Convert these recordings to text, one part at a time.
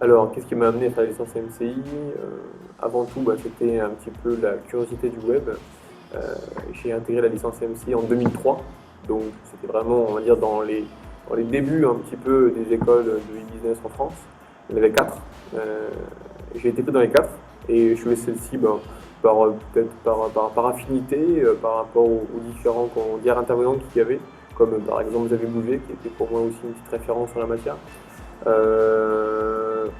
Alors, qu'est-ce qui m'a amené à faire la licence MCI? Avant tout, c'était un petit peu la curiosité du web. Euh, j'ai intégré la licence MCI en 2003, donc c'était vraiment, on va dire, dans les débuts un petit peu des écoles de e-business en France. Il y en avait quatre. Euh, j'ai été pris dans les quatre et je choisi celle-ci peut-être par affinité, par rapport aux différents comment dire, intervenants qu'il y avait, comme par exemple Xavier Bouvier, qui était pour moi aussi une petite référence en la matière.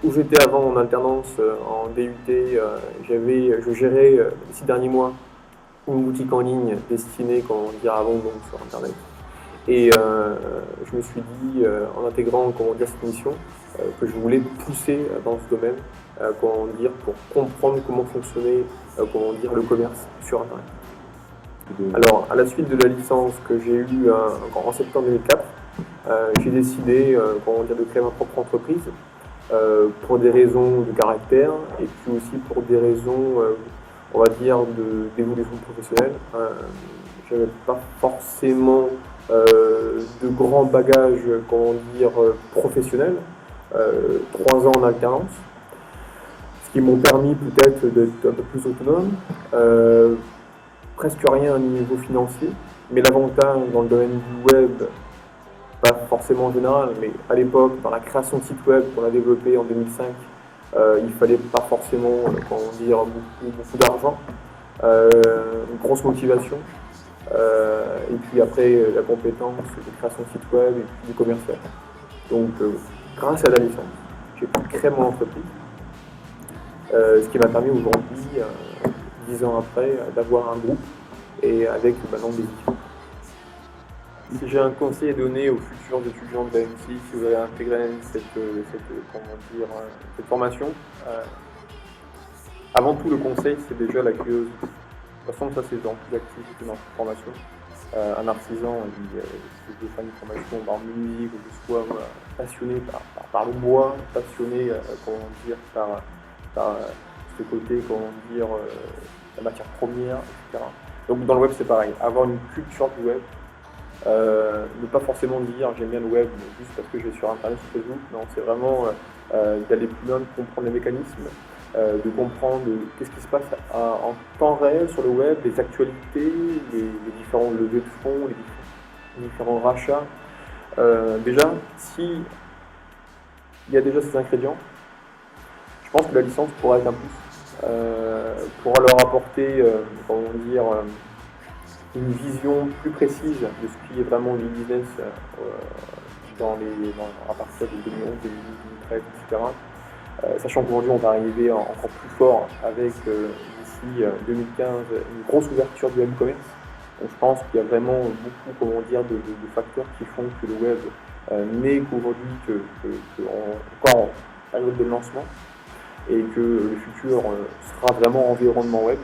Où j'étais avant en alternance en DUT, je gérais les 6 derniers mois une boutique en ligne destinée, comment dire, à vendre donc, sur Internet. Et je me suis dit, en intégrant comment dire, cette mission, que je voulais pousser dans ce domaine, comment dire, pour comprendre comment fonctionnait comment dire, le commerce sur Internet. Alors, à la suite de la licence que j'ai eue en septembre 2004, j'ai décidé comment dire, de créer ma propre entreprise pour des raisons de caractère et puis aussi pour des raisons, on va dire, d'évolution professionnelle. Je n'avais pas forcément de grands bagages, comment dire, professionnels, 3 ans en alternance, ce qui m'ont permis peut-être d'être un peu plus autonome. Presque rien à niveau financier, mais l'avantage dans le domaine du web, pas forcément en général, mais à l'époque, dans la création de sites web qu'on a développé en 2005, il fallait pas forcément, comment dire, beaucoup d'argent, une grosse motivation, et puis après la compétence de création de sites web et puis du commercial. Donc, grâce à la licence, j'ai pu créer mon entreprise, ce qui m'a permis aujourd'hui, 10 ans après, d'avoir un groupe et avec maintenant des équipes. Si j'ai un conseil à donner aux futurs étudiants de l'AMC, si vous allez intégrer cette formation, avant tout le conseil c'est déjà la curiosité. De toute façon ça c'est dans toute activité dans cette formation. Un artisan, il veut faire une formation dans la musique, ou que ce soit passionné par le bois, passionné par ce côté, la matière première, etc. Donc dans le web c'est pareil, avoir une culture du web. Ne pas forcément dire j'aime bien le web juste parce que je vais sur internet, sur Facebook. Non, c'est vraiment d'aller plus loin, de comprendre les mécanismes, de comprendre qu'est-ce qui se passe en temps réel sur le web, les actualités, les différents levées de fonds, les différents rachats. Déjà, si il y a déjà ces ingrédients, je pense que la licence pourra être un plus, pourra leur apporter, comment dire, une vision plus précise de ce qui est vraiment le business à partir de 2011, 2013, etc. Sachant qu'aujourd'hui on va arriver encore plus fort avec d'ici 2015 une grosse ouverture du e-commerce. Donc je pense qu'il y a vraiment beaucoup comment dire, de facteurs qui font que le web n'est qu'aujourd'hui encore en période de lancement et que le futur sera vraiment environnement web.